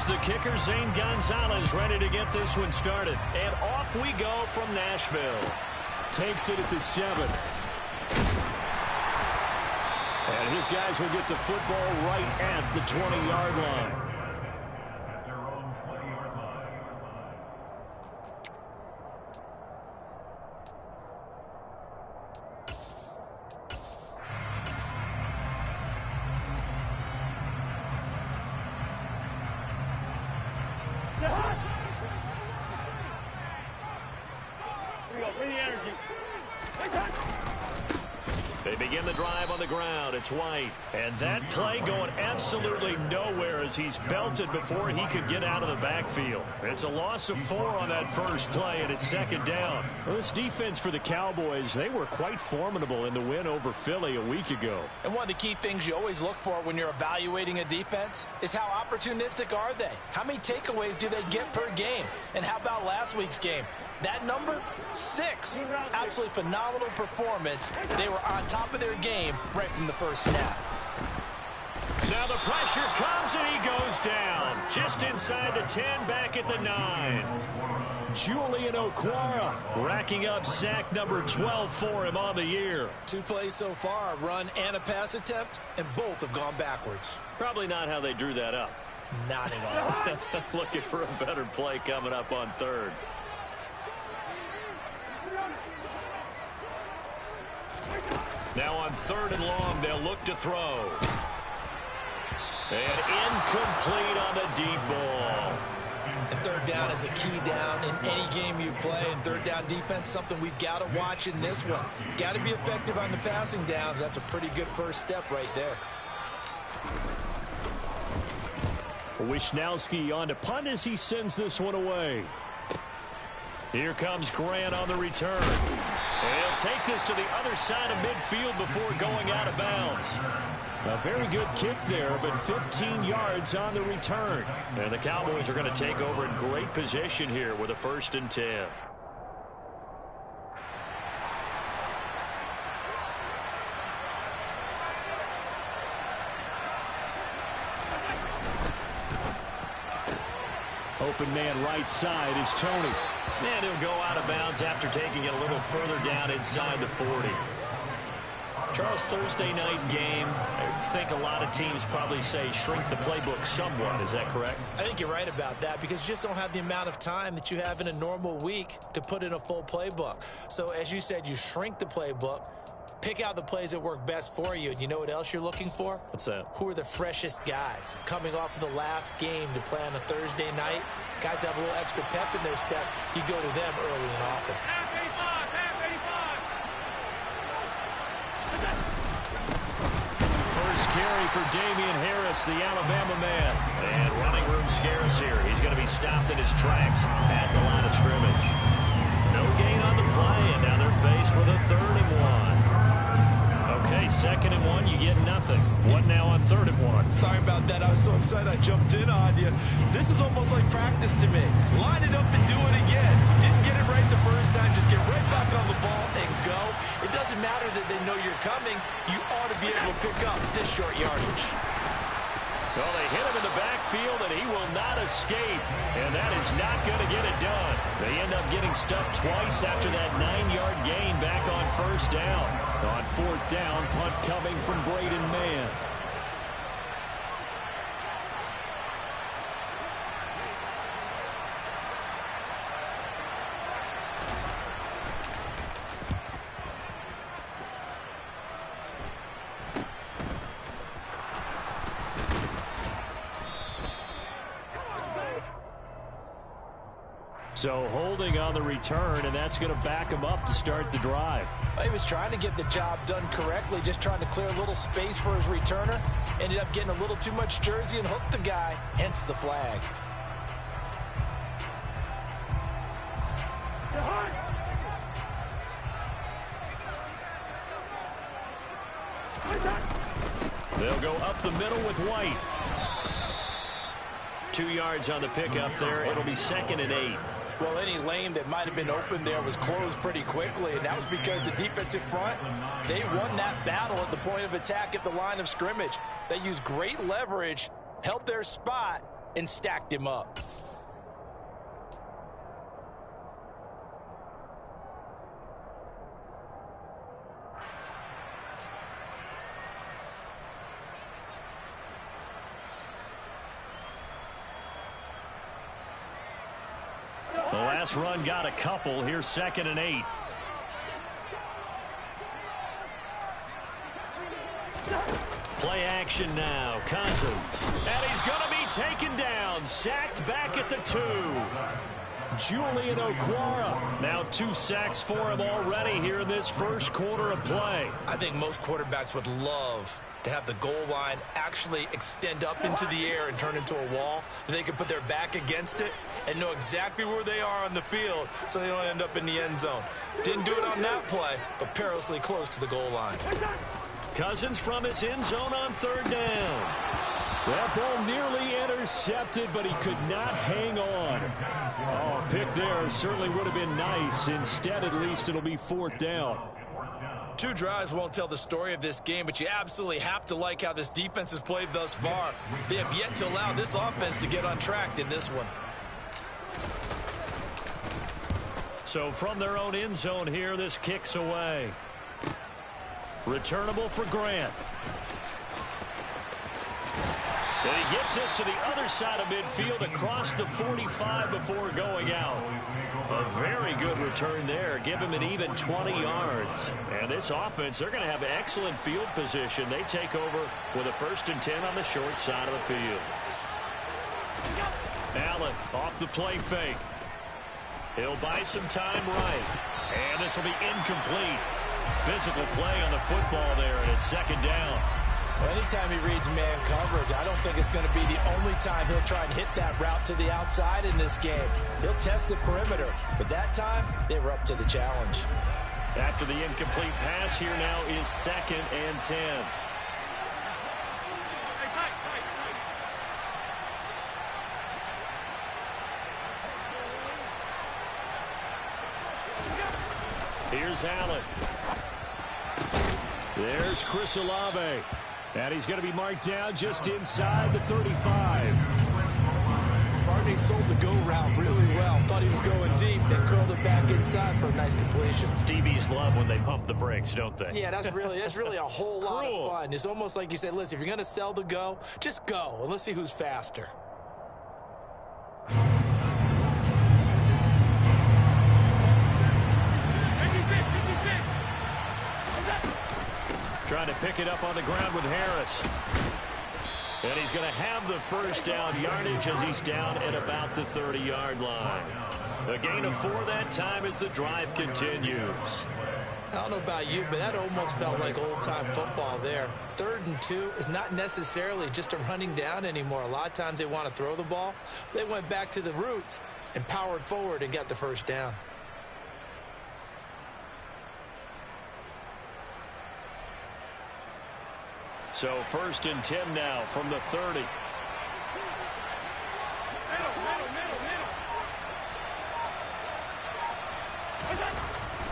Here's the kicker, Zane Gonzalez, ready to get this one started. And off we go from Nashville. Takes it at the 7. And his guys will get the football right at the 20-yard line. They begin the drive on the ground. It's White. And that play going absolutely nowhere as he's belted before he could get out of the backfield. It's a loss of 4 on that first play, and it's second down. Well, this defense for the Cowboys, they were quite formidable in the win over Philly a week ago. And one of the key things you always look for when you're evaluating a defense is how opportunistic are they? How many takeaways do they get per game? And how about last week's game? That number, 6. Absolutely phenomenal performance. They were on top of their game right from the first snap. Now the pressure comes and he goes down. Just inside the 10, back at the 9. Julian Okwara racking up sack number 12 for him on the year. 2 plays so far, a run and a pass attempt, and both have gone backwards. Probably not how they drew that up. Not at all. Looking for a better play coming up on 3rd. Now on 3rd and long, they'll look to throw. And incomplete on the deep ball. And 3rd down is a key down in any game you play. And 3rd down defense, something we've got to watch in this one. Got to be effective on the passing downs. That's a pretty good first step right there. Wishnowski on to punt as he sends this one away. Here comes Grant on the return. And he'll take this to the other side of midfield before going out of bounds. A very good kick there, but 15 yards on the return. And the Cowboys are going to take over in great position here with a 1st and 10. Open man right side is Tony. And he'll go out of bounds after taking it a little further down inside the 40. Charles, Thursday night game, I think a lot of teams probably say shrink the playbook somewhat. Is that correct? I think you're right about that because you just don't have the amount of time that you have in a normal week to put in a full playbook. So as you said, you shrink the playbook, pick out the plays that work best for you. And you know what else you're looking for? What's that? Who are the freshest guys coming off of the last game to play on a Thursday night? Guys have a little extra pep in their step. You go to them early and often. First carry for Damian Harris, the Alabama man. And running room scarce here. He's going to be stopped in his tracks at the line of scrimmage. No gain on the play, and now they're faced with a 3rd and 1. Okay, 2nd and 1, you get nothing. What now on 3rd and 1? Sorry about that. I was so excited I jumped in on you. This is almost like practice to me. Line it up and do it again. Didn't get it right the first time. Just get right back on the ball and go. It doesn't matter that they know you're coming. You ought to be able to pick up this short yardage. Well, they hit him in the backfield, and he will not escape. And that is not going to get it done. They end up getting stuffed twice after that 9-yard gain back on 1st down. On 4th down, punt coming from Braden Mann. So holding on the return, and that's going to back him up to start the drive. He was trying to get the job done correctly, just trying to clear a little space for his returner. Ended up getting a little too much jersey and hooked the guy, hence the flag. They'll go up the middle with White. 2 yards on the pickup there. It'll be 2nd and 8. Well, any lane that might have been open there was closed pretty quickly, and that was because the defensive front, they won that battle at the point of attack at the line of scrimmage. They used great leverage, held their spot, and stacked him up. The last run got a couple. Here's 2nd and 8. Play action now. Cousins. And he's going to be taken down. Sacked back at the 2. Julian Okwara. Now 2 sacks for him already here in this first quarter of play. I think most quarterbacks would love to have the goal line actually extend up into the air and turn into a wall. They can put their back against it and know exactly where they are on the field so they don't end up in the end zone. Didn't do it on that play, but perilously close to the goal line. Cousins from his end zone on 3rd down. That ball nearly intercepted, but he could not hang on. Oh, pick there certainly would have been nice. Instead, at least, it'll be 4th down. 2 drives won't tell the story of this game, but you absolutely have to like how this defense has played thus far. They have yet to allow this offense to get on track in this one. So from their own end zone here, this kicks away. Returnable for Grant. And he gets this to the other side of midfield across the 45 before going out. A very good return there. Give him an even 20 yards. And this offense, they're going to have excellent field position. They take over with a 1st and 10 on the short side of the field. Allen off the play fake. He'll buy some time right. And this will be incomplete. Physical play on the football there, and it's 2nd down. Well, anytime he reads man coverage, I don't think it's going to be the only time he'll try and hit that route to the outside in this game. He'll test the perimeter, but that time they were up to the challenge. After the incomplete pass, here now is 2nd and 10. Here's Allen. There's Chris Olave. And he's going to be marked down just inside the 35. Barney sold the go route really well. Thought he was going deep, then curled it back inside for a nice completion. DBs love when they pump the brakes, don't they? Yeah, that's really a whole lot of fun. It's almost like you said, listen, if you're going to sell the go, just go, and let's see who's faster. Trying to pick it up on the ground with Harris. And he's going to have the 1st down yardage as he's down at about the 30-yard line. A gain of 4 that time as the drive continues. I don't know about you, but that almost felt like old-time football there. 3rd and 2 is not necessarily just a running down anymore. A lot of times they want to throw the ball. They went back to the roots and powered forward and got the 1st down. So 1st and 10 now from the 30.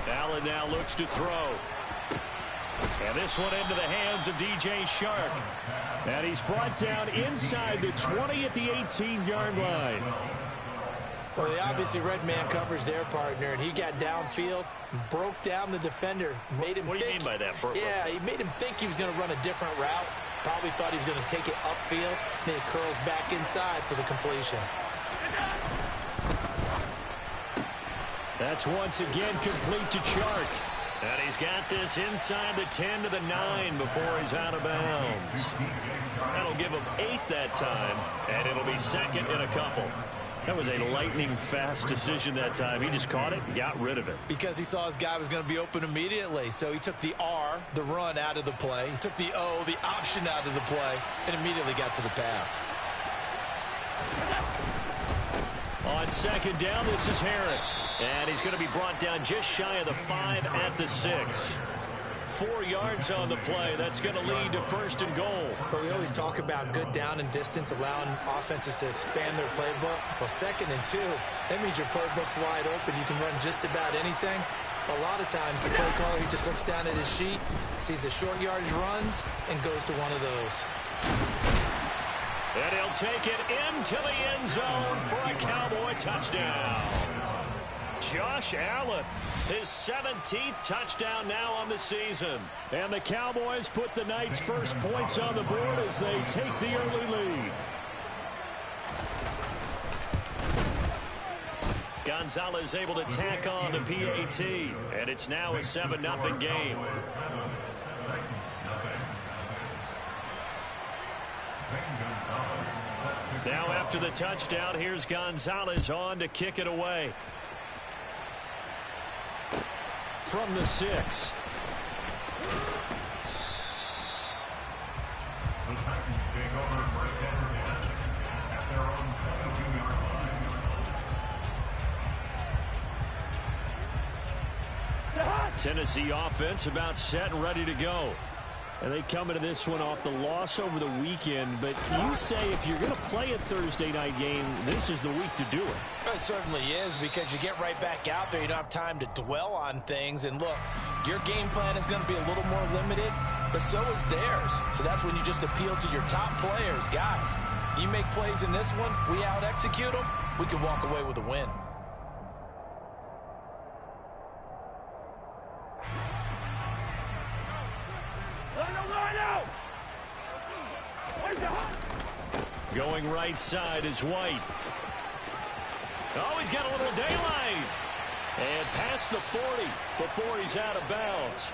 Allen now looks to throw. And this one into the hands of DJ Shark. And he's brought down inside the 20 at the 18-yard line. Well, they obviously read man coverage their partner, and he got downfield, broke down the defender, made him What do you mean by that? Yeah, he made him think he was going to run a different route. Probably thought he was going to take it upfield, then it curls back inside for the completion. That's once again complete to Chark. And he's got this inside the 10 to the 9 before he's out of bounds. That'll give him 8 that time, and it'll be 2nd and a couple. That was a lightning-fast decision that time. He just caught it and got rid of it. Because he saw his guy was going to be open immediately. So he took the R, the run, out of the play. He took the O, the option, out of the play, and immediately got to the pass. On 2nd down, this is Harris. And he's going to be brought down just shy of the 5 at the 6. 4 yards on the play. That's going to lead to 1st and goal. But we always talk about good down and distance, allowing offenses to expand their playbook. Well, 2nd and 2, that means your playbook's wide open. You can run just about anything. A lot of times, the play caller, he just looks down at his sheet, sees the short yardage runs, and goes to one of those. And he'll take it into the end zone for a Cowboy touchdown. Josh Allen, his 17th touchdown now on the season. And the Cowboys put the night's first points on the board as they take the early lead. Gonzalez able to tack on the PAT, and it's now a 7-0 game. Now after the touchdown, here's Gonzalez on to kick it away. From the 6. Tennessee offense about set and ready to go. And they come into this one off the loss over the weekend. But you say if you're going to play a Thursday night game, this is the week to do it. It certainly is, because you get right back out there. You don't have time to dwell on things. And look, your game plan is going to be a little more limited, but so is theirs. So that's when you just appeal to your top players. Guys, you make plays in this one, we out-execute them, we can walk away with a win. Going right side is White. Oh, he's got a little daylight. And past the 40 before he's out of bounds.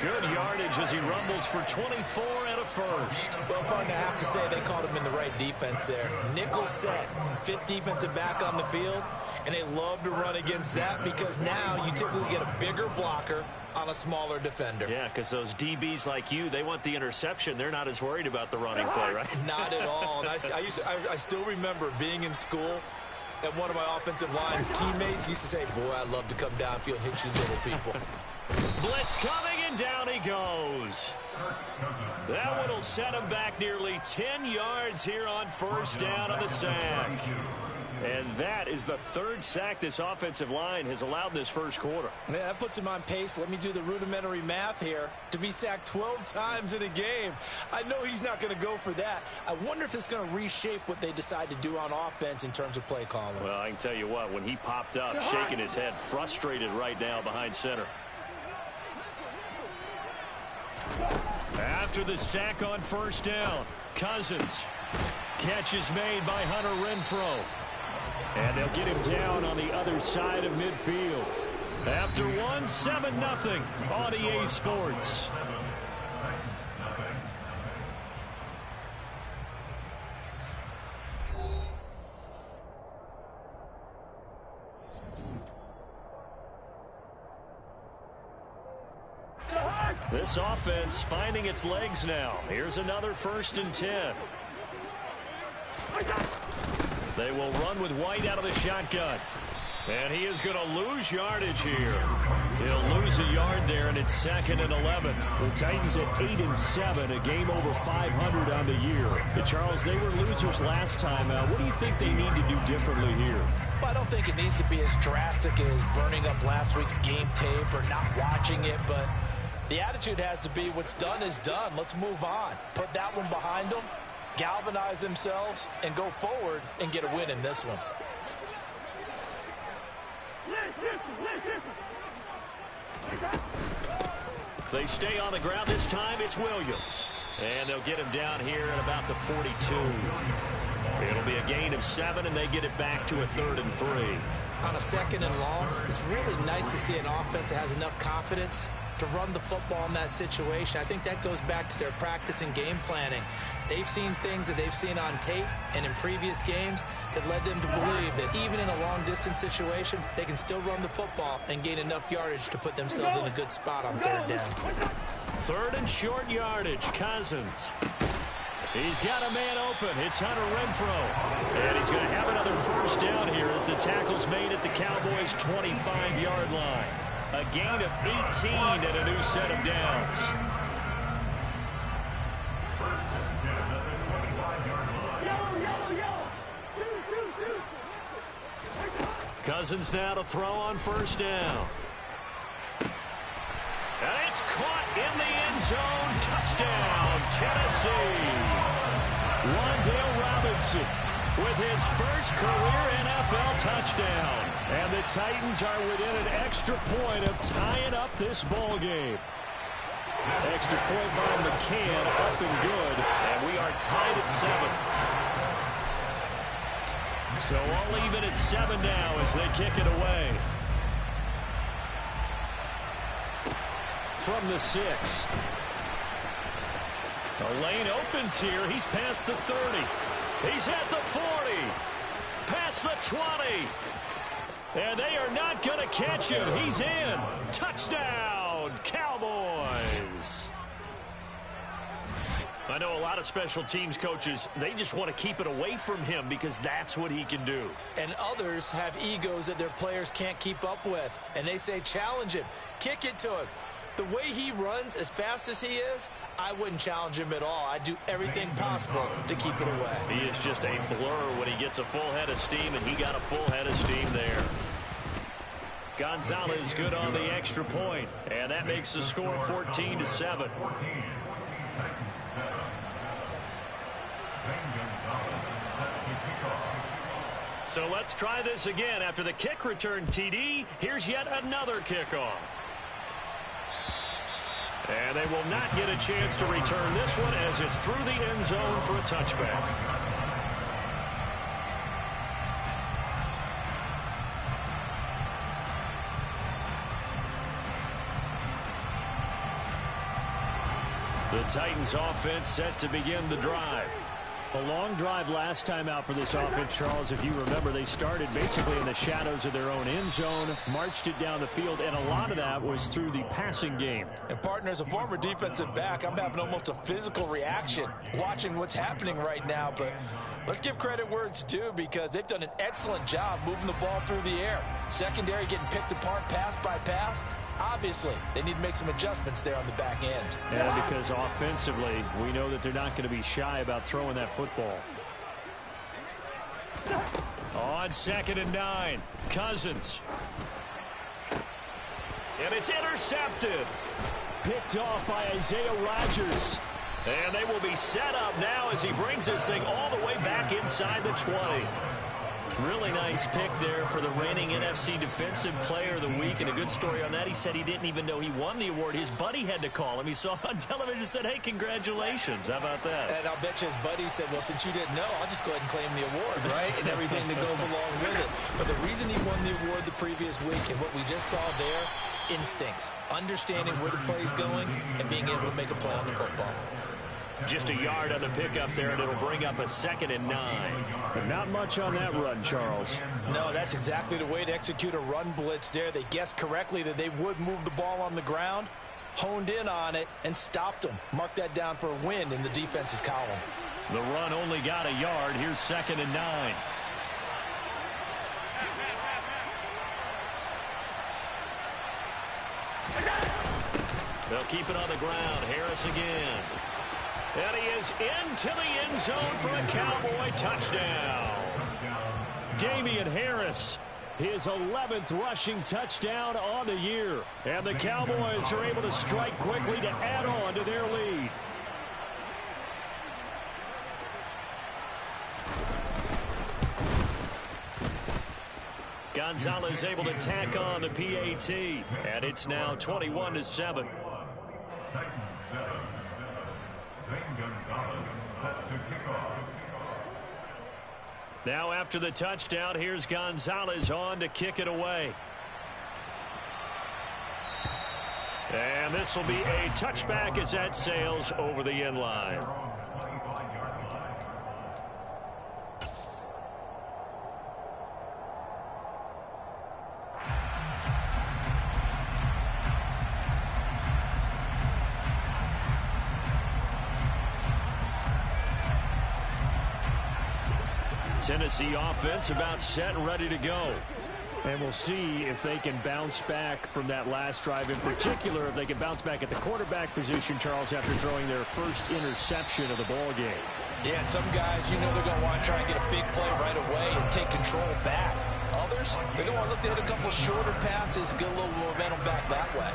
Good yardage as he rumbles for 24 and a first. Well, partner, I have to say they called him in the right defense there. Nickel set, 5th defensive back on the field, and they love to run against that because now you typically get a bigger blocker on a smaller defender. Yeah, because those DBs like you, they want the interception. They're not as worried about the running play, right? Not at all. And I still remember being in school, and one of my offensive line teammates used to say, boy, I'd love to come downfield and hit you little people. Blitz coming, and down he goes. That one will set him back nearly 10 yards here on first down on the sack. And that is the 3rd sack this offensive line has allowed in this first quarter. Yeah, that puts him on pace. Let me do the rudimentary math here. To be sacked 12 times in a game. I know he's not going to go for that. I wonder if it's going to reshape what they decide to do on offense in terms of play calling. Well, I can tell you what, when he popped up, shaking his head, frustrated right now behind center. After the sack on first down, Cousins. Catch is made by Hunter Renfrow. And they'll get him down on the other side of midfield. After one, 7-0 on EA Sports. This offense finding its legs now. Here's another 1st and 10. They will run with White out of the shotgun. And he is going to lose yardage here. He'll lose a yard there, and it's 2nd and 11. The Titans at 8-7, a game over 500 on the year. Charles, they were losers last time. What do you think they need to do differently here? Well, I don't think it needs to be as drastic as burning up last week's game tape or not watching it, but the attitude has to be what's done is done. Let's move on. Put that one behind them, galvanize themselves, and go forward and get a win in this one. They stay on the ground. This time it's Williams. And they'll get him down here at about the 42. It'll be a gain of 7, and they get it back to a 3rd and 3. On a 2nd and long, it's really nice to see an offense that has enough confidence to run the football in that situation. I think that goes back to their practice and game planning. They've seen things that they've seen on tape and in previous games that led them to believe that even in a long-distance situation, they can still run the football and gain enough yardage to put themselves in a good spot on 3rd down. 3rd and short yardage, Cousins. He's got a man open. It's Hunter Renfrow. And he's going to have another 1st down here as the tackle's made at the Cowboys' 25-yard line. A gain of 18 and a new set of downs. Cousins now to throw on 1st down. And it's caught in the end zone. Touchdown, Tennessee. Wan'Dale Robinson with his first career NFL touchdown. And the Titans are within an extra point of tying up this ball game. Extra point by McCann, up and good. And we are tied at 7. So all even at 7 now as they kick it away. From the 6. The lane opens here. He's past the 30. He's at the 40. Past the 20. And they are not going to catch him. He's in. Touchdown, Cowboys. I know a lot of special teams coaches, they just want to keep it away from him because that's what he can do. And others have egos that their players can't keep up with. And they say, challenge him. Kick it to him. The way he runs as fast as he is, I wouldn't challenge him at all. I'd do everything possible to keep it away. He is just a blur when he gets a full head of steam, and he got a full head of steam there. Gonzalez good on the extra point, and that makes the score 14-7. So let's try this again. After the kick return TD, here's yet another kickoff. And they will not get a chance to return this one as it's through the end zone for a touchback. The Titans offense set to begin the drive. A long drive last time out for this offense, Charles. If you remember, they started basically in the shadows of their own end zone, marched it down the field, and a lot of that was through the passing game. And, partner, as a former defensive back, I'm having almost a physical reaction watching what's happening right now. But let's give credit where it's due because they've done an excellent job moving the ball through the air. Secondary getting picked apart pass by pass. Obviously, they need to make some adjustments there on the back end. And because offensively, we know that they're not going to be shy about throwing that football. On 2nd and 9, Cousins. And it's intercepted. Picked off by Isaiah Rodgers. And they will be set up now as he brings this thing all the way back inside the 20. Really nice pick there for the reigning NFC Defensive Player of the Week. And a good story on that, he said he didn't even know he won the award. His buddy had to call him. He saw on television and said, hey, congratulations. How about that? And I'll bet you his buddy said, well, since you didn't know, I'll just go ahead and claim the award, right? And everything that goes along with it. But the reason he won the award the previous week and what we just saw there, instincts. Understanding where the play is going and being able to make a play on the football. Just a yard on the pickup there, and it'll bring up a 2nd and 9. But not much on that run, Charles. No, that's exactly the way to execute a run blitz there. They guessed correctly that they would move the ball on the ground, honed in on it, and stopped them. Mark that down for a win in the defense's column. The run only got a yard. Here's 2nd and 9. They'll keep it on the ground. Harris again. And he is into the end zone for a Cowboy touchdown. Damian Harris, his 11th rushing touchdown on the year. And the Cowboys are able to strike quickly to add on to their lead. Gonzalez able to tack on the PAT. And it's now 21-7. Now after the touchdown, here's Gonzalez on to kick it away. And this will be a touchback as that sails over the end line. Tennessee offense about set and ready to go. And we'll see if they can bounce back from that last drive. In particular, if they can bounce back at the quarterback position, Charles, after throwing their first interception of the ball game. Yeah, and some guys, you know they're going to want to try and get a big play right away and take control back. others, they're going to look to hit a couple shorter passes, get a little momentum back that way.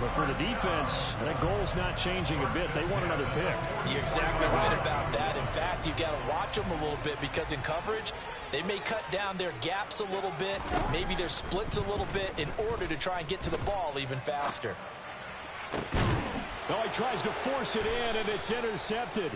But for the defense, that goal's not changing a bit. They want another pick. You're exactly right about that. In fact, you've got to watch them a little bit because in coverage, they may cut down their gaps a little bit, maybe their splits a little bit in order to try and get to the ball even faster. Oh, he tries to force it in, and it's intercepted.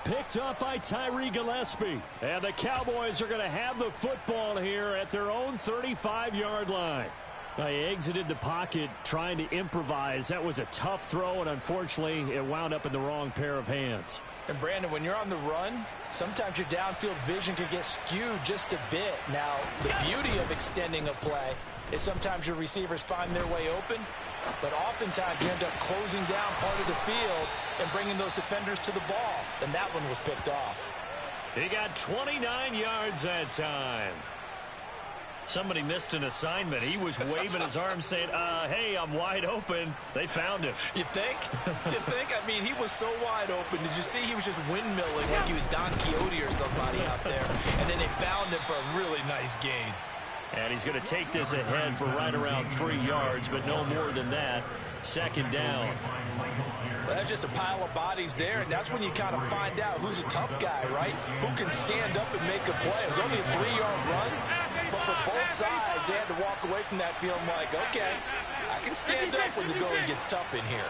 Picked up by Tyree Gillespie. And the Cowboys are going to have the football here at their own 35-yard line. They exited the pocket trying to improvise. That was a tough throw, and unfortunately, it wound up in the wrong pair of hands. And, Brandon, when you're on the run, sometimes your downfield vision can get skewed just a bit. Now, the beauty of extending a play is sometimes your receivers find their way open, but oftentimes you end up closing down part of the field and bringing those defenders to the ball. And that one was picked off. He got 29 yards that time. Somebody missed an assignment. He was waving his arms saying, hey, I'm wide open. They found him. You think? You think? I mean, he was so wide open. Did you see he was just windmilling like he was Don Quixote or somebody out there? And then they found him for a really nice gain. And he's going to take this ahead for right around 3 yards, but no more than that. Second down. Well, that's just a pile of bodies there, and that's when you kind of find out who's a tough guy, right? Who can stand up and make a play. It was only a 3-yard run, but for both sides, they had to walk away from that feeling like, okay, I can stand up when the going gets tough in here.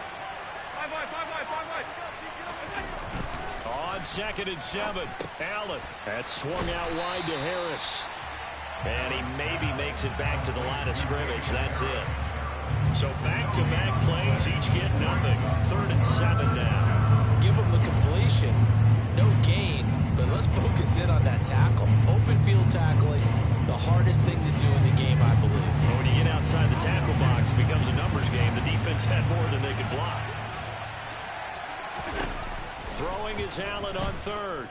On 2nd and 7, Allen. That swung out wide to Harris. And he maybe makes it back to the line of scrimmage. That's it. So back-to-back plays, each get nothing. 3rd and 7 now. Give them the completion. No gain, but let's focus in on that tackle. Open field tackling, the hardest thing to do in the game, I believe. Well, when you get outside the tackle box, it becomes a numbers game. The defense had more than they could block. Throwing is Allen on 3rd.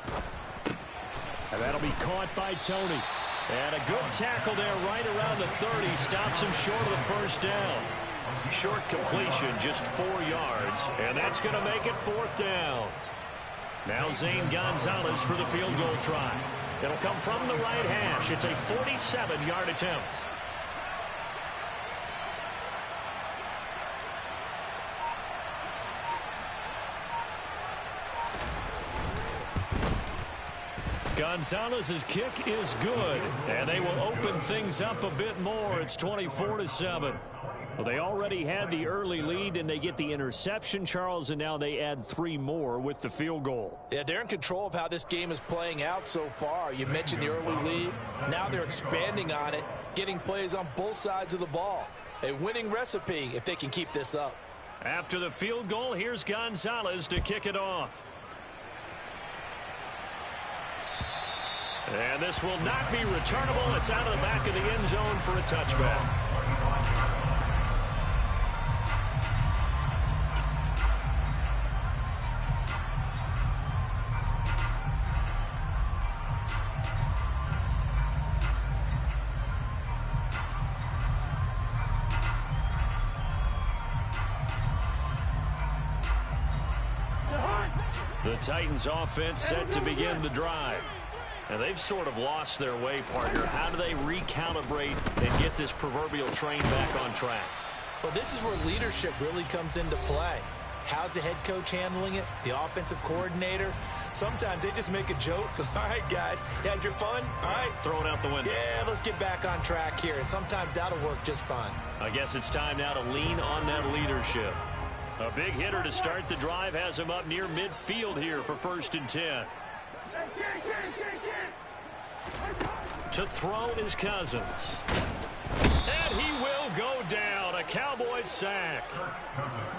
And that'll be caught by Tony. And a good tackle there right around the 30. Stops him short of the first down. Short completion, just 4 yards. And that's going to make it 4th down. Now Zane Gonzalez for the field goal try. It'll come from the right hash. It's a 47-yard attempt. Gonzalez's kick is good, and they will open things up a bit more. It's 24-7. Well, they already had the early lead, and they get the interception, Charles, and now they add 3 more with the field goal. Yeah, they're in control of how this game is playing out so far. You mentioned the early lead. Now they're expanding on it, getting plays on both sides of the ball. A winning recipe if they can keep this up. After the field goal, here's Gonzalez to kick it off. And this will not be returnable. It's out of the back of the end zone for a touchback. The Titans offense set to begin the drive. And they've sort of lost their way, partner. How do they recalibrate and get this proverbial train back on track? Well, this is where leadership really comes into play. How's the head coach handling it? The offensive coordinator? Sometimes they just make a joke. All right, guys, you had your fun? All right. Throw it out the window. Yeah, let's get back on track here. And sometimes that'll work just fine. I guess it's time now to lean on that leadership. A big hitter to start the drive has him up near midfield here for 1st and 10. To throw is Cousins. And he will go down. A Cowboys sack.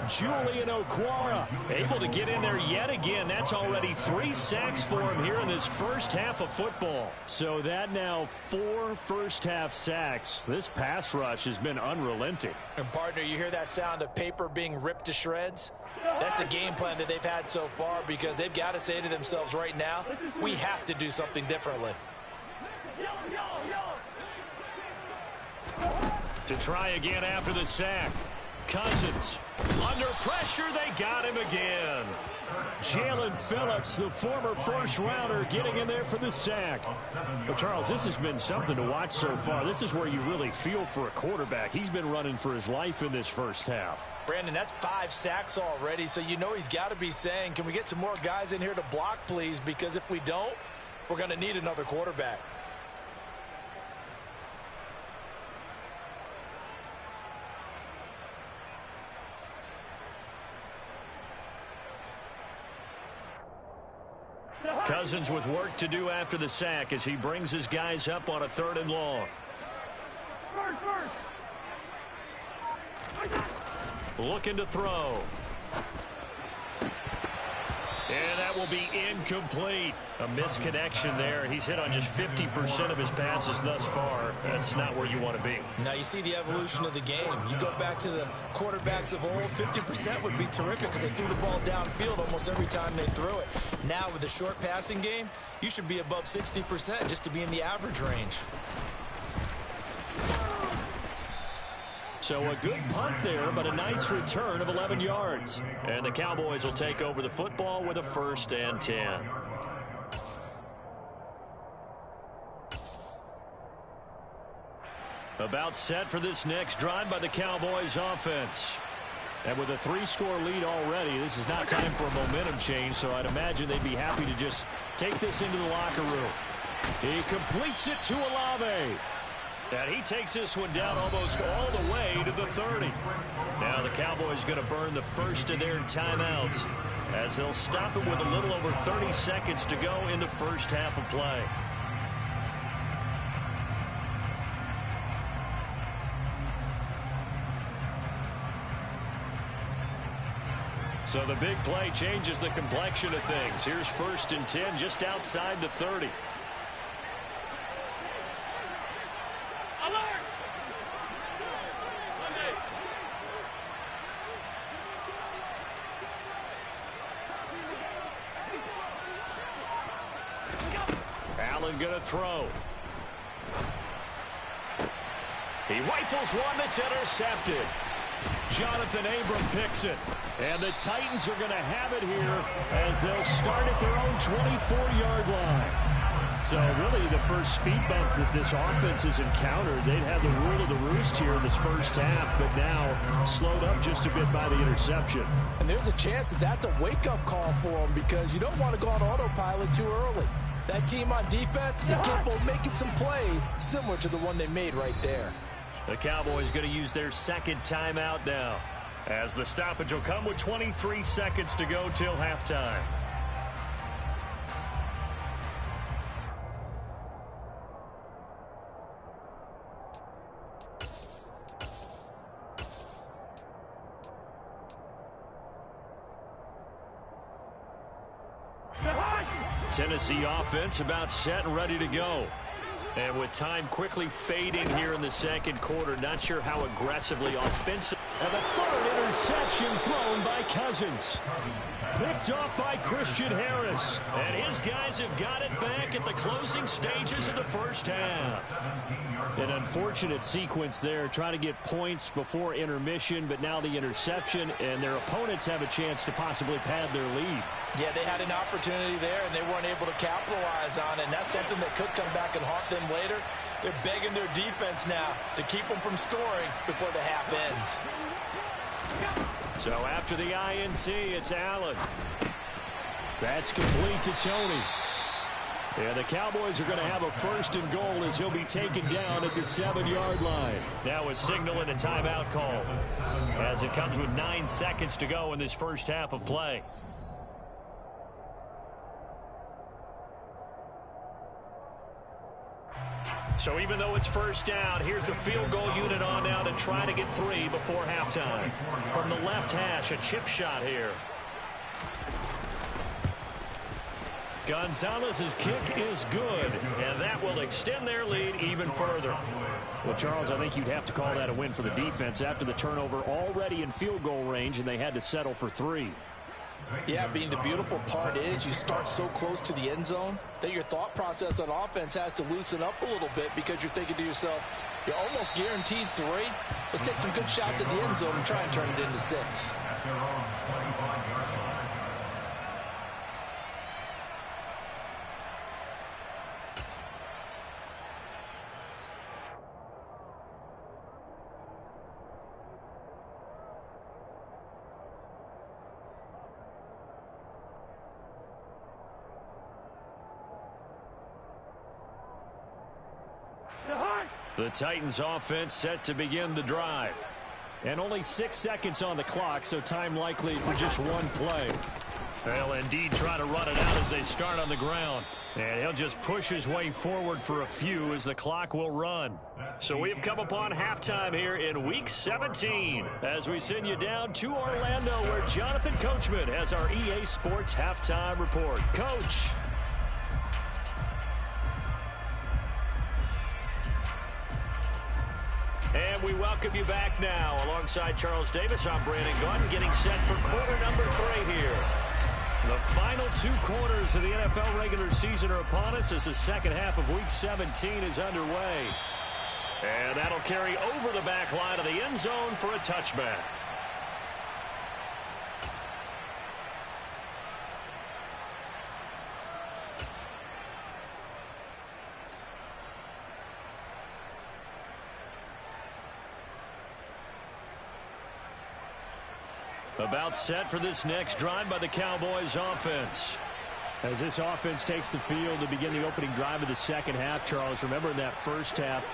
Julian Okwara able to get in there yet again. That's already 3 sacks for him here in this first half of football. So that now 4 first-half sacks. This pass rush has been unrelenting. And, partner, you hear that sound of paper being ripped to shreds? That's the game plan that they've had so far because they've got to say to themselves right now, we have to do something differently. To try again after the sack. Cousins. Under pressure, they got him again. Jalen Phillips, the former first-rounder, getting in there for the sack. Well, Charles, this has been something to watch so far. This is where you really feel for a quarterback. He's been running for his life in this first half. Brandon, that's 5 sacks already, so you know he's got to be saying, can we get some more guys in here to block, please? Because if we don't, we're going to need another quarterback. Cousins with work to do after the sack as he brings his guys up on a 3rd and long. Looking to throw. And that will be incomplete. A misconnection there. He's hit on just 50% of his passes thus far. That's not where you want to be. Now you see the evolution of the game. You go back to the quarterbacks of old, 50% would be terrific because they threw the ball downfield almost every time they threw it. Now with the short passing game, you should be above 60% just to be in the average range. So a good punt there, but a nice return of 11 yards. And the Cowboys will take over the football with a 1st and 10. About set for this next drive by the Cowboys offense. And with a 3-score lead already, this is not time for a momentum change, so I'd imagine they'd be happy to just take this into the locker room. He completes it to Olave. And he takes this one down almost all the way to the 30. Now the Cowboys going to burn the first of their timeouts as they'll stop it with a little over 30 seconds to go in the first half of play. So the big play changes the complexion of things. Here's 1st and 10 just outside the 30. Allen gonna throw. He rifles one that's intercepted. Jonathan Abram picks it. And the Titans are going to have it here as they'll start at their own 24-yard line. So really the first speed bump that this offense has encountered. They'd had the rule of the roost here in this first half, but now slowed up just a bit by the interception. And there's a chance that that's a wake-up call for them because you don't want to go on autopilot too early. That team on defense is capable of making some plays similar to the one they made right there. The Cowboys going to use their 2nd timeout now, as the stoppage will come with 23 seconds to go till halftime. Tennessee offense about set and ready to go. And with time quickly fading here in the 2nd quarter, not sure how aggressively offensive. And the 3rd interception thrown by Cousins. Picked off by Christian Harris. And his guys have got it back at the closing stages of the first half. An unfortunate sequence there, trying to get points before intermission, but now the interception, and their opponents have a chance to possibly pad their lead. Yeah, they had an opportunity there, and they weren't able to capitalize on it, and that's something that could come back and haunt them later. They're begging their defense now to keep them from scoring before the half ends. So after the INT, it's Allen. That's complete to Tony. Yeah, the Cowboys are going to have a 1st and goal as he'll be taken down at the 7-yard line. Now a signal and a timeout call as it comes with 9 seconds to go in this first half of play. So even though it's 1st down, here's the field goal unit on now to try to get 3 before halftime. From the left hash, a chip shot here. Gonzalez's kick is good, and that will extend their lead even further. Well, Charles, I think you'd have to call that a win for the defense after the turnover already in field goal range, and they had to settle for 3. Yeah, being the beautiful part is you start so close to the end zone that your thought process on offense has to loosen up a little bit because you're thinking to yourself, You're almost guaranteed 3. Let's take some good shots at the end zone and try and turn it into 6. The Titans offense set to begin the drive. And only 6 seconds on the clock, so time likely for just one play. They'll indeed try to run it out as they start on the ground. And he'll just push his way forward for a few as the clock will run. So we've come upon halftime here in Week 17 as we send you down to Orlando where Jonathan Coachman has our EA Sports Halftime Report. Coach. And we welcome you back now. Alongside Charles Davis, I'm Brandon Gunn, getting set for quarter number 3 here. The final 2 quarters of the NFL regular season are upon us as the second half of Week 17 is underway. And that'll carry over the back line of the end zone for a touchback. About set for this next drive by the Cowboys offense. As this offense takes the field to begin the opening drive of the second half, Charles, remember in that first half,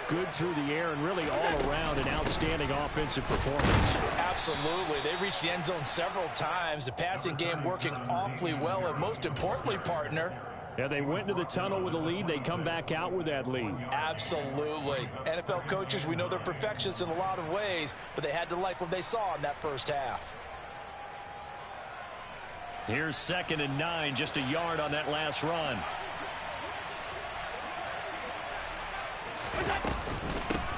good through the air and really all around an outstanding offensive performance. Absolutely. They reached the end zone several times. The passing game working awfully well, and most importantly, partner, yeah, they went into the tunnel with a lead. They come back out with that lead. Absolutely. NFL coaches, we know they're perfectionists in a lot of ways, but they had to like what they saw in that first half. Here's 2nd and 9, just a yard on that last run.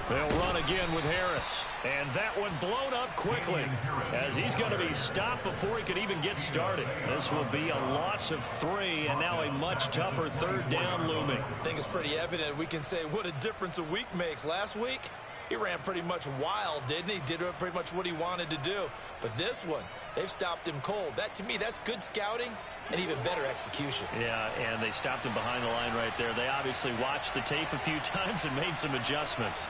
They'll run again with Harris. And that one blown up quickly as he's going to be stopped before he could even get started. This will be a loss of 3 and now a much tougher 3rd down looming. I think it's pretty evident. We can say what a difference a week makes. Last week, he ran pretty much wild, didn't he? Did pretty much what he wanted to do. But this one, they've stopped him cold. That, to me, that's good scouting and even better execution. Yeah, and they stopped him behind the line right there. They obviously watched the tape a few times and made some adjustments.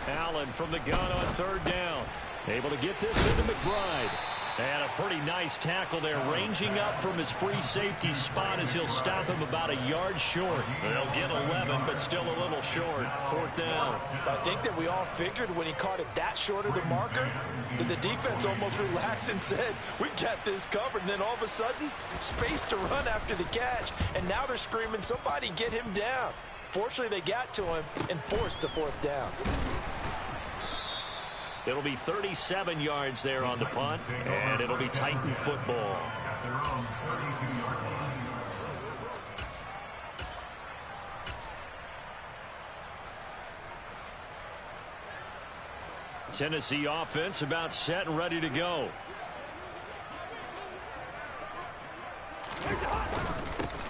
Allen from the gun on 3rd down. Able to get this into McBride. And a pretty nice tackle there, ranging up from his free safety spot as he'll stop him about a yard short. They'll get 11, but still a little short. 4th down. I think that we all figured when he caught it that short of the marker that the defense almost relaxed and said, we got this covered. And then all of a sudden, space to run after the catch. And now they're screaming, somebody get him down. Fortunately, they got to him and forced the 4th down. It'll be 37 yards there on the punt, and it'll be Titan football. Tennessee offense about set and ready to go.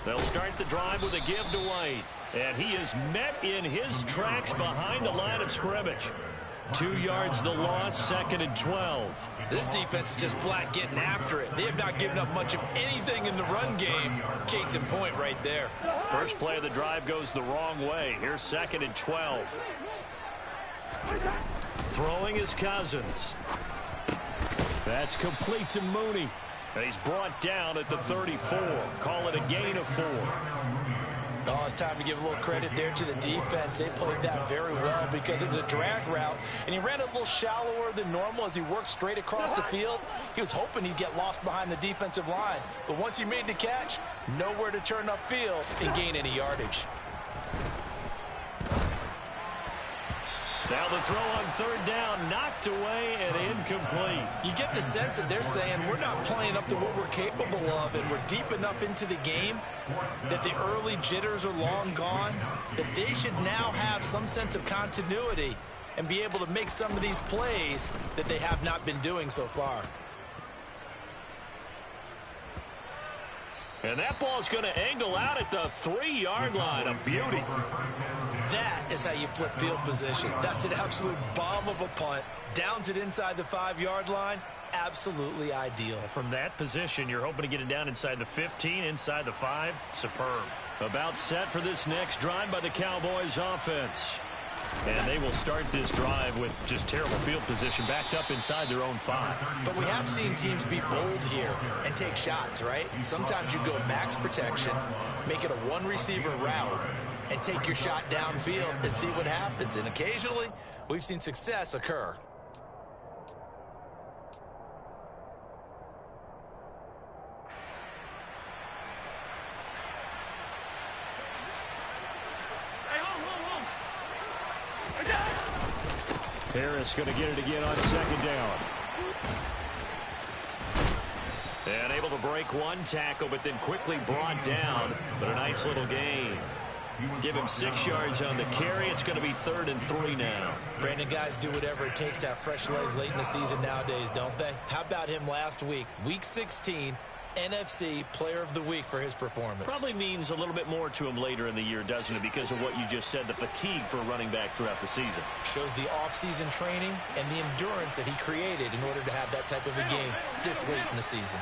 They'll start the drive with a give to White, and he is met in his tracks behind the line of scrimmage. 2 yards the loss, 2nd and 12. This defense is just flat getting after it. They have not given up much of anything in the run game. Case in point right there. First play of the drive goes the wrong way. Here's 2nd and 12. Throwing is Cousins. That's complete to Mooney. And he's brought down at the 34. Call it a gain of 4. Oh, it's time to give a little credit there to the defense. They played that very well because it was a drag route, and he ran a little shallower than normal as he worked straight across the field. He was hoping he'd get lost behind the defensive line, but once he made the catch, nowhere to turn upfield and gain any yardage. Now the throw on 3rd down, knocked away and incomplete. You get the sense that they're saying we're not playing up to what we're capable of, and we're deep enough into the game that the early jitters are long gone, that they should now have some sense of continuity and be able to make some of these plays that they have not been doing so far. And that ball's going to angle out at the 3-yard line. A beauty. That is how you flip field position. That's an absolute bomb of a punt. Downs it inside the 5-yard line. Absolutely ideal. From that position, you're hoping to get it down inside the 15, inside the 5. Superb. About set for this next drive by the Cowboys offense. And they will start this drive with just terrible field position, backed up inside their own 5. But we have seen teams be bold here and take shots, right? Sometimes you go max protection, make it a one-receiver route, and take your shot downfield and see what happens. And occasionally, we've seen success occur. Harris going to get it again on 2nd down. And able to break one tackle, but then quickly brought down. But a nice little gain. Give him 6 yards on the carry. It's going to be 3rd and 3 now. Brandon, guys do whatever it takes to have fresh legs late in the season nowadays, don't they? How about him last week? Week 16, NFC Player of the Week for his performance. Probably means a little bit more to him later in the year, doesn't it? Because of what you just said, the fatigue for a running back throughout the season. Shows the off-season training and the endurance that he created in order to have that type of a game this late in the season.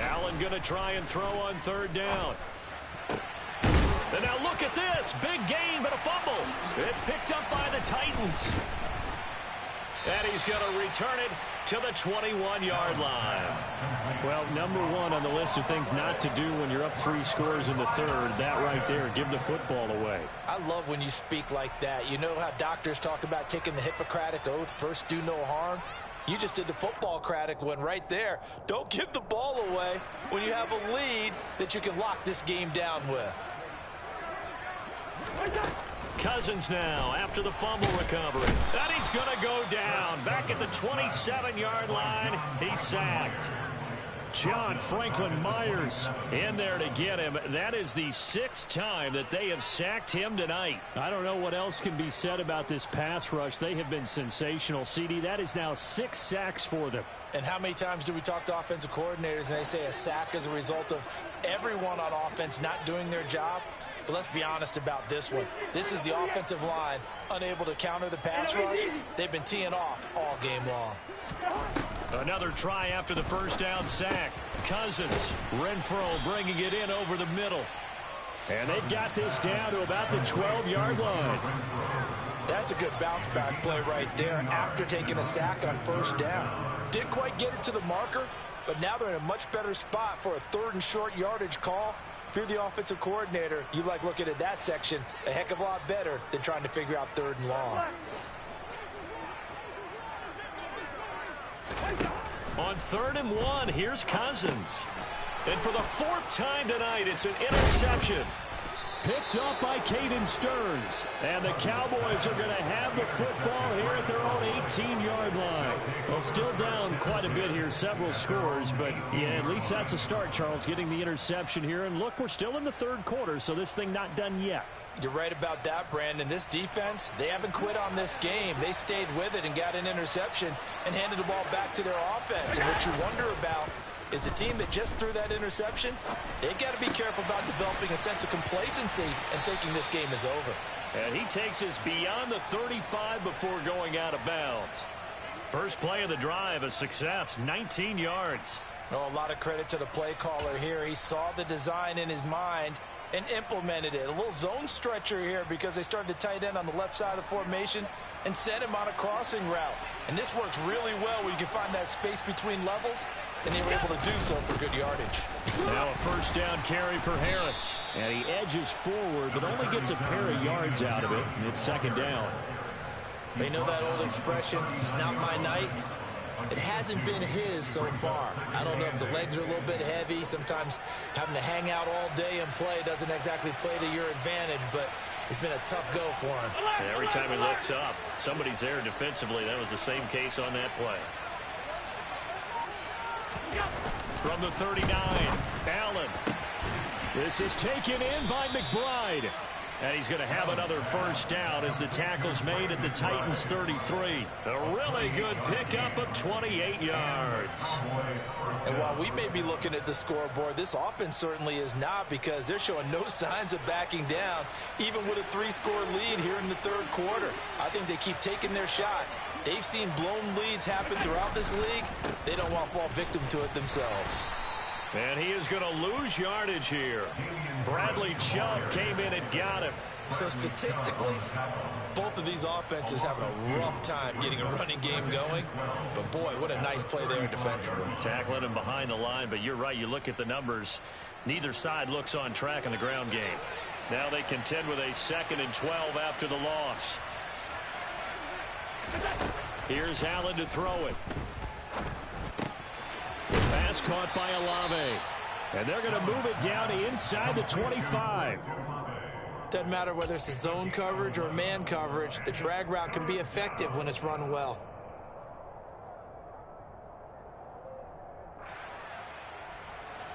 Allen going to try and throw on 3rd down. And now look at this. Big gain, but a fumble. It's picked up by the Titans. And he's going to return it to the 21-yard line. Well, number 1 on the list of things not to do when you're up 3 scores in the 3rd. That right there, give the football away. I love when you speak like that. You know how doctors talk about taking the Hippocratic Oath, first do no harm? You just did the football-cratic one right there. Don't give the ball away when you have a lead that you can lock this game down with. Cousins now after the fumble recovery. And he's going to go down. Back at the 27-yard line. He's sacked. John Franklin Myers in there to get him. That is the 6th time that they have sacked him tonight. I don't know what else can be said about this pass rush. They have been sensational. CD, that is now 6 sacks for them. And how many times do we talk to offensive coordinators and they say a sack is a result of everyone on offense not doing their job? But let's be honest about this one. This is the offensive line unable to counter the pass rush. They've been teeing off all game long. Another try after the 1st down sack. Cousins, Renfrow bringing it in over the middle. And they've got this down to about the 12-yard line. That's a good bounce back play right there after taking a sack on 1st down. Didn't quite get it to the marker, but now they're in a much better spot for a 3rd and short yardage call. If you're the offensive coordinator, you like looking at that section a heck of a lot better than trying to figure out 3rd and long. On 3rd and 1, here's Cousins. And for the 4th time tonight, it's an interception. Picked up by Caden Stearns. And the Cowboys are going to have the football here at their own 18-yard line. Well, still down quite a bit here, several scores. But, yeah, at least that's a start, Charles, getting the interception here. And, look, we're still in the 3rd quarter, so this thing not done yet. You're right about that, Brandon. This defense, they haven't quit on this game. They stayed with it and got an interception and handed the ball back to their offense. And what you wonder about is a team that just threw that interception, they've got to be careful about developing a sense of complacency and thinking this game is over. And he takes us beyond the 35 before going out of bounds. First play of the drive, a success, 19 yards. Oh, a lot of credit to the play caller here. He saw the design in his mind and implemented it. A little zone stretcher here because they started the tight end on the left side of the formation and sent him on a crossing route. And this works really well where you can find that space between levels, and they were able to do so for good yardage. Now a 1st down carry for Harris. And he edges forward, but only gets a pair of yards out of it. And it's 2nd down. They know that old expression, it's not my night. It hasn't been his so far. I don't know if the legs are a little bit heavy. Sometimes having to hang out all day and play doesn't exactly play to your advantage, but it's been a tough go for him. And every time he looks up, somebody's there defensively. That was the same case on that play. From the 39, Allen. This is taken in by McBride. And he's going to have another first down as the tackle's made at the Titans' 33. A really good pickup of 28 yards. And while we may be looking at the scoreboard, this offense certainly is not, because they're showing no signs of backing down, even with a 3-score lead here in the third quarter. I think they keep taking their shots. They've seen blown leads happen throughout this league. They don't want to fall victim to it themselves. And he is going to lose yardage here. Bradley Chubb came in and got him. So statistically, both of these offenses having a rough time getting a running game going. But boy, what a nice play there defensively. Tackling him behind the line, but you're right. You look at the numbers. Neither side looks on track in the ground game. Now they contend with a 2nd and 12 after the loss. Here's Allen to throw it. Pass caught by Olave. And they're going to move it down to inside the 25. Doesn't matter whether it's a zone coverage or man coverage, the drag route can be effective when it's run well.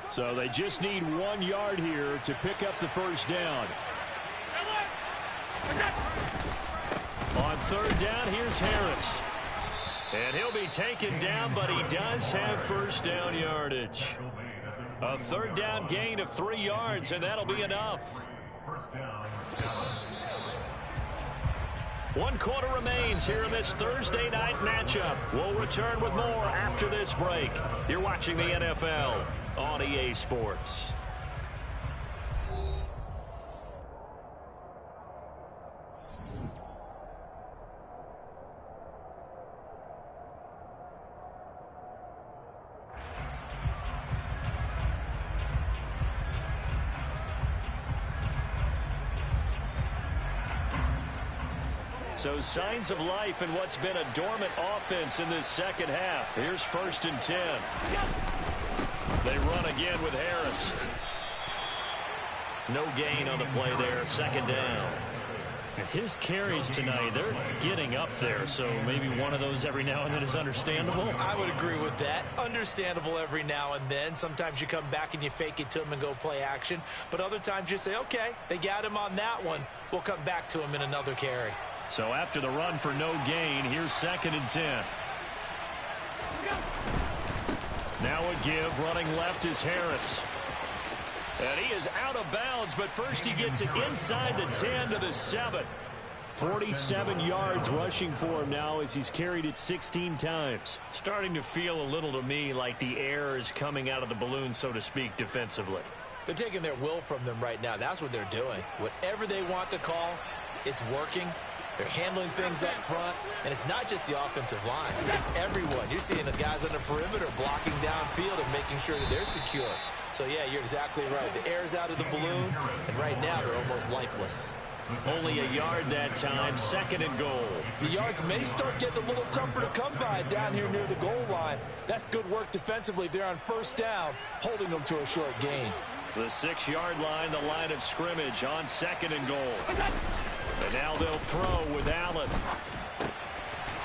So they just need 1 yard here to pick up the first down. On 3rd down, here's Harris. And he'll be taken down, but he does have first down yardage. A 3rd down gain of 3 yards, and that'll be enough. 1 quarter remains here in this Thursday night matchup. We'll return with more after this break. You're watching the NFL on EA Sports. So signs of life in what's been a dormant offense in this second half. Here's 1st and 10. They run again with Harris. No gain on the play there. 2nd down. His carries tonight, they're getting up there, so maybe one of those every now and then is understandable. I would agree with that. Understandable every now and then. Sometimes you come back and you fake it to him and go play action. But other times you say, okay, they got him on that one. We'll come back to him in another carry. So after the run for no gain, here's 2nd and 10. Now a give. Running left is Harris. And he is out of bounds, but first he gets it inside the 10 to the 7. 47 yards rushing for him now as he's carried it 16 times. Starting to feel a little to me like the air is coming out of the balloon, so to speak, defensively. They're taking their will from them right now. That's what they're doing. Whatever they want to call, it's working. They're handling things up front, and it's not just the offensive line. It's everyone. You're seeing the guys on the perimeter blocking downfield and making sure that they're secure. So, yeah, you're exactly right. The air's out of the balloon, and right now they're almost lifeless. Only a yard that time. 2nd and goal. The yards may start getting a little tougher to come by down here near the goal line. That's good work defensively. They're on 1st down, holding them to a short gain. The 6-yard line, the line of scrimmage on 2nd and goal. And now they'll throw with Allen.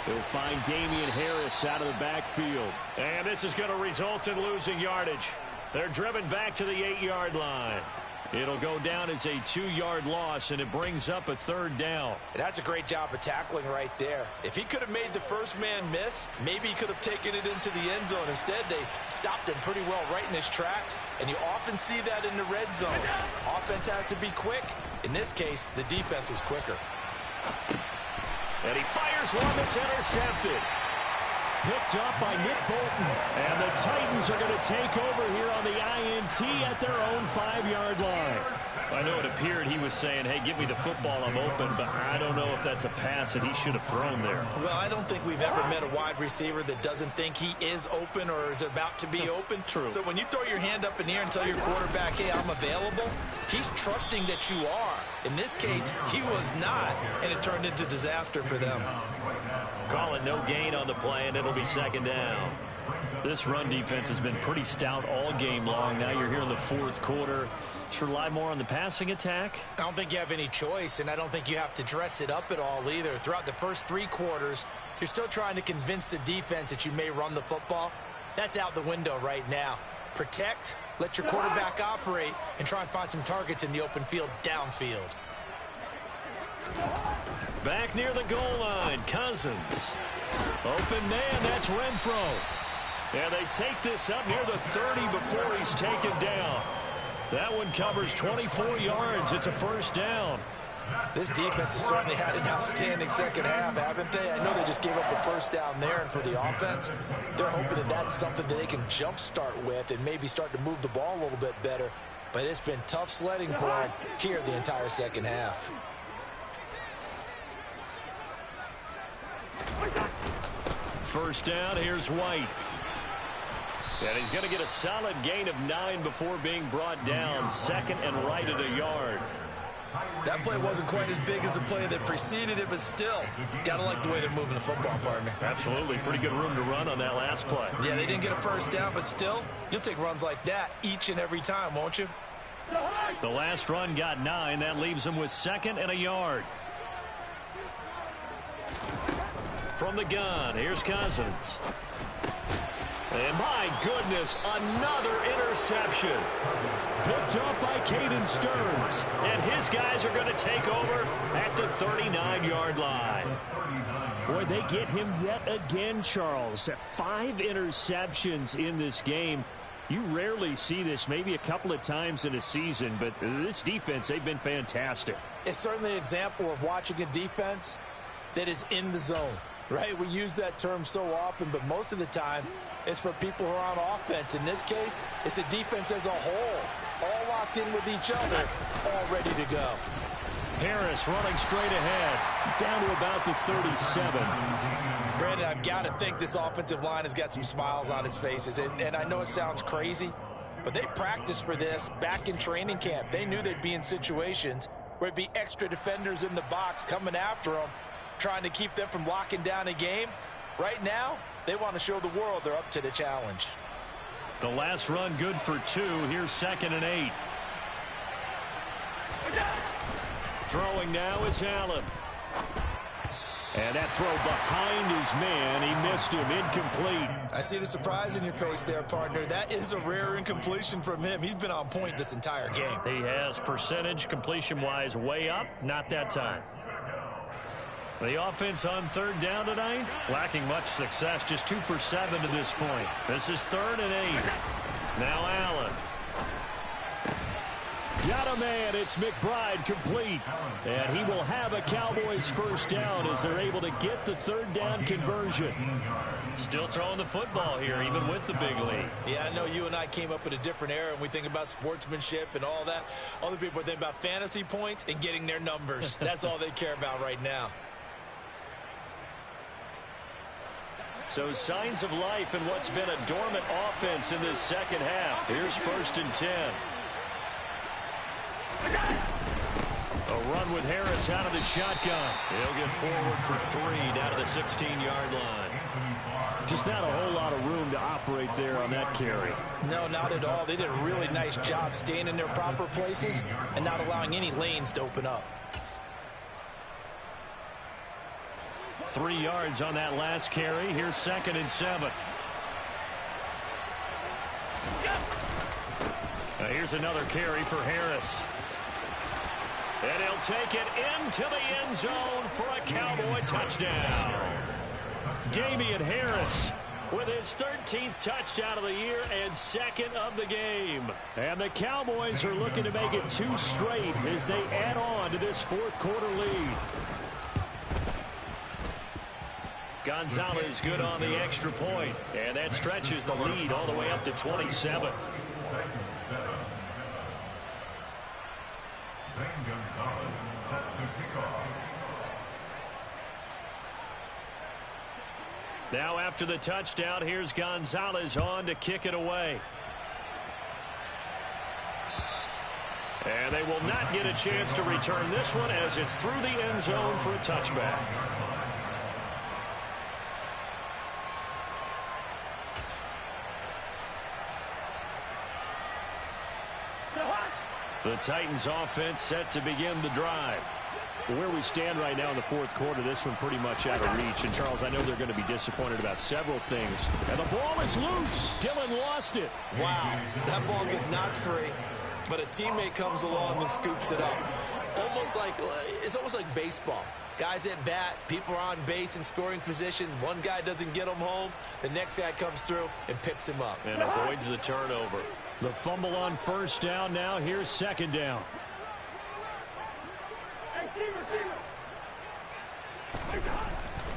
They'll find Damian Harris out of the backfield. And this is going to result in losing yardage. They're driven back to the 8-yard line. It'll go down as a 2-yard loss, and it brings up a 3rd down. And that's a great job of tackling right there. If he could have made the first man miss, maybe he could have taken it into the end zone. Instead, they stopped him pretty well right in his tracks, and you often see that in the red zone. Offense has to be quick. In this case, the defense was quicker. And he fires one that's intercepted. Picked up by Nick Bolton. And the Titans are going to take over here on the INT at their own 5-yard line. I know it appeared he was saying, hey, give me the football, I'm open, but I don't know if that's a pass that he should have thrown there. Well, I don't think we've ever met a wide receiver that doesn't think he is open or is about to be open. True. So when you throw your hand up in the air and tell your quarterback, hey, I'm available, he's trusting that you are. In this case, he was not, and it turned into disaster for them. Call it no gain on the play, and it'll be 2nd down. This run defense has been pretty stout all game long. Now you're here in the 4th quarter. Should rely more on the passing attack? I don't think you have any choice, and I don't think you have to dress it up at all either. Throughout the first 3 quarters, you're still trying to convince the defense that you may run the football. That's out the window right now. Protect, let your quarterback operate, and try and find some targets in the open field downfield. Back near the goal line, Cousins. Open man, that's Renfro. And they take this up near the 30 before he's taken down. That one covers 24 yards. It's a first down. This defense has certainly had an outstanding second half, haven't they? I know they just gave up a first down there, and for the offense, they're hoping that that's something that they can jumpstart with and maybe start to move the ball a little bit better. But it's been tough sledding for them here the entire second half. First down, here's White. And he's going to get a solid gain of 9 before being brought down. Second and right at a yard. That play wasn't quite as big as the play that preceded it, but still, got to like the way they're moving the football, partner. Absolutely. Pretty good room to run on that last play. Yeah, they didn't get a first down, but still, you'll take runs like that each and every time, won't you? The last run got 9. That leaves them with second and a yard. From the gun, here's Cousins. And my goodness, another interception. Picked up by Caden Stearns. And his guys are going to take over at the 39-yard line. Boy, they get him yet again, Charles. 5 interceptions in this game. You rarely see this, maybe a couple of times in a season, but this defense, they've been fantastic. It's certainly an example of watching a defense that is in the zone, right? We use that term so often, but most of the time, it's for people who are on offense. In this case, it's a defense as a whole, all locked in with each other, all ready to go. Harris running straight ahead, down to about the 37. Brandon, I've got to think this offensive line has got some smiles on its faces. And I know it sounds crazy, but they practiced for this back in training camp. They knew they'd be in situations where it'd be extra defenders in the box coming after them, trying to keep them from locking down a game. Right now, they want to show the world they're up to the challenge. The last run good for 2. Here's second and 8. Throwing now is Allen. And that throw behind his man. He missed him. Incomplete. I see the surprise in your face there, partner. That is a rare incompletion from him. He's been on point this entire game. He has percentage completion-wise way up. Not that time. The offense on third down tonight, lacking much success, just 2 for 7 to this point. This is 3rd and 8. Now Allen. Got a man, it's McBride complete. And he will have a Cowboys first down as they're able to get the third down conversion. Still throwing the football here, even with the big lead. Yeah, I know you and I came up in a different era, and we think about sportsmanship and all that. Other people are thinking about fantasy points and getting their numbers. That's all they care about right now. So signs of life in what's been a dormant offense in this second half. Here's 1st and 10. A run with Harris out of the shotgun. He'll get forward for 3 down to the 16-yard line. Just not a whole lot of room to operate there on that carry. No, not at all. They did a really nice job staying in their proper places and not allowing any lanes to open up. 3 yards on that last carry. Here's 2nd and 7. Here's another carry for Harris. And he'll take it into the end zone for a Cowboy touchdown. Damian Harris with his 13th touchdown of the year and 2nd of the game. And the Cowboys are looking to make it 2 straight as they add on to this 4th quarter lead. Gonzalez good on the extra point, and that stretches the lead all the way up to 27. Now after the touchdown, here's Gonzalez on to kick it away. And they will not get a chance to return this one as it's through the end zone for a touchback. The Titans offense set to begin the drive. Where we stand right now in the 4th quarter, this one pretty much out of reach. And, Charles, I know they're going to be disappointed about several things. And the ball is loose. Dillon lost it. Wow, that ball gets knocked free, but a teammate comes along and scoops it up. It's almost like baseball. Guys at bat, people are on base in scoring position. One guy doesn't get him home. The next guy comes through and picks him up. And avoids the turnover. The fumble on first down now. Here's second down.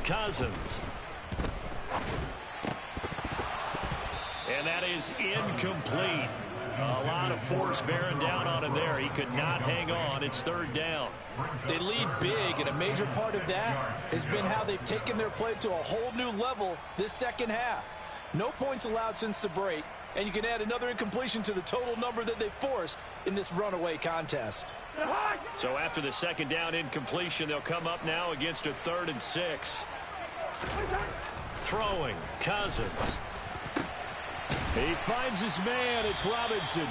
Cousins. And that is incomplete. A lot of force bearing down on him there. He could not hang on. It's third down. They lead big, and a major part of that has been how they've taken their play to a whole new level this second half. No points allowed since the break, and you can add another incompletion to the total number that they forced in this runaway contest. So after the second down incompletion, they'll come up now against a 3rd and 6. Throwing, Cousins. He finds his man. It's Robinson.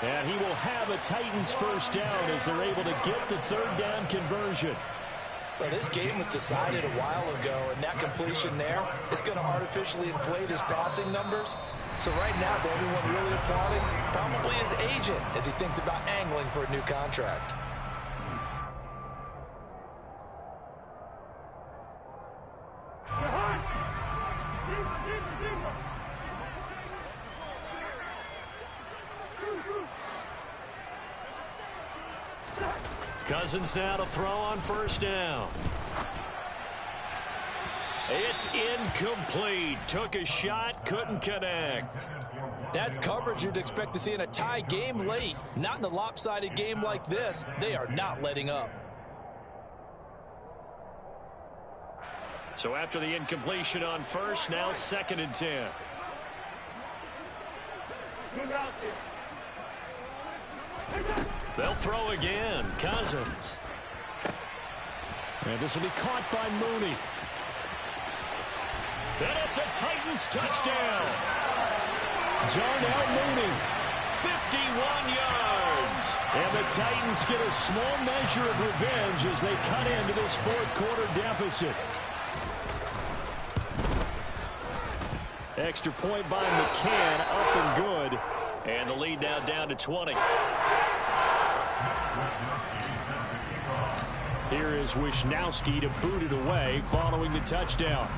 And he will have a Titans first down as they're able to get the third down conversion. Well, this game was decided a while ago, and that completion there is going to artificially inflate his passing numbers. So right now, the only one really applauding probably his agent as he thinks about angling for a new contract. Cousins now to throw on first down. It's incomplete. Took a shot, couldn't connect. That's coverage you'd expect to see in a tie game late. Not in a lopsided game like this. They are not letting up. So after the incompletion on first, now 2nd and 10. They'll throw again. Cousins. And this will be caught by Mooney. And it's a Titans touchdown. Darnell Mooney. 51 yards. And the Titans get a small measure of revenge as they cut into this fourth quarter deficit. Extra point by McCann, up and good. And the lead now down to 20. Here is Wisnowski to boot it away following the touchdown.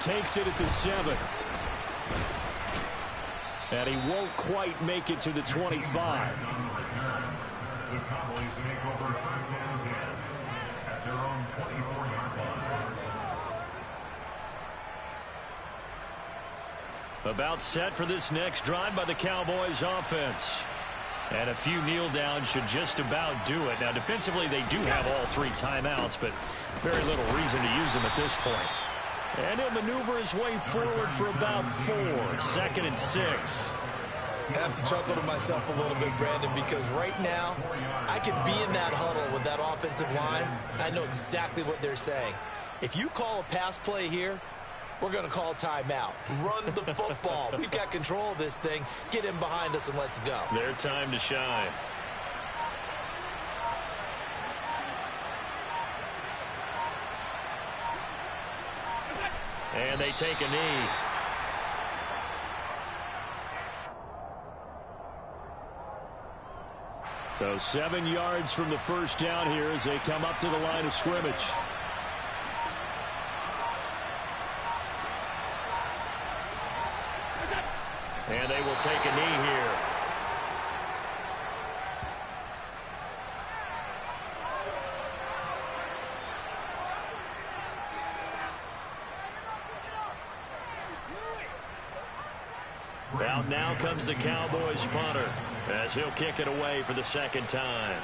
Takes it at the 7. And he won't quite make it to the 25. About set for this next drive by the Cowboys offense. And a few kneel downs should just about do it. Now defensively they do have all 3 timeouts, but very little reason to use them at this point. And he'll maneuver his way forward for about 4. 2nd and 6. I have to chuckle to myself a little bit, Brandon, because right now I could be in that huddle with that offensive line. I know exactly what they're saying. If you call a pass play here, we're going to call timeout. Run the football. We've got control of this thing. Get in behind us and let's go. Their time to shine. And they take a knee. So 7 yards from the first down here as they come up to the line of scrimmage. And they will take a knee here. Out now comes the Cowboys punter as he'll kick it away for the 2nd time.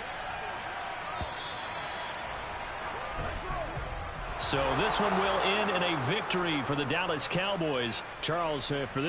So this one will end in a victory for the Dallas Cowboys. Charles, for this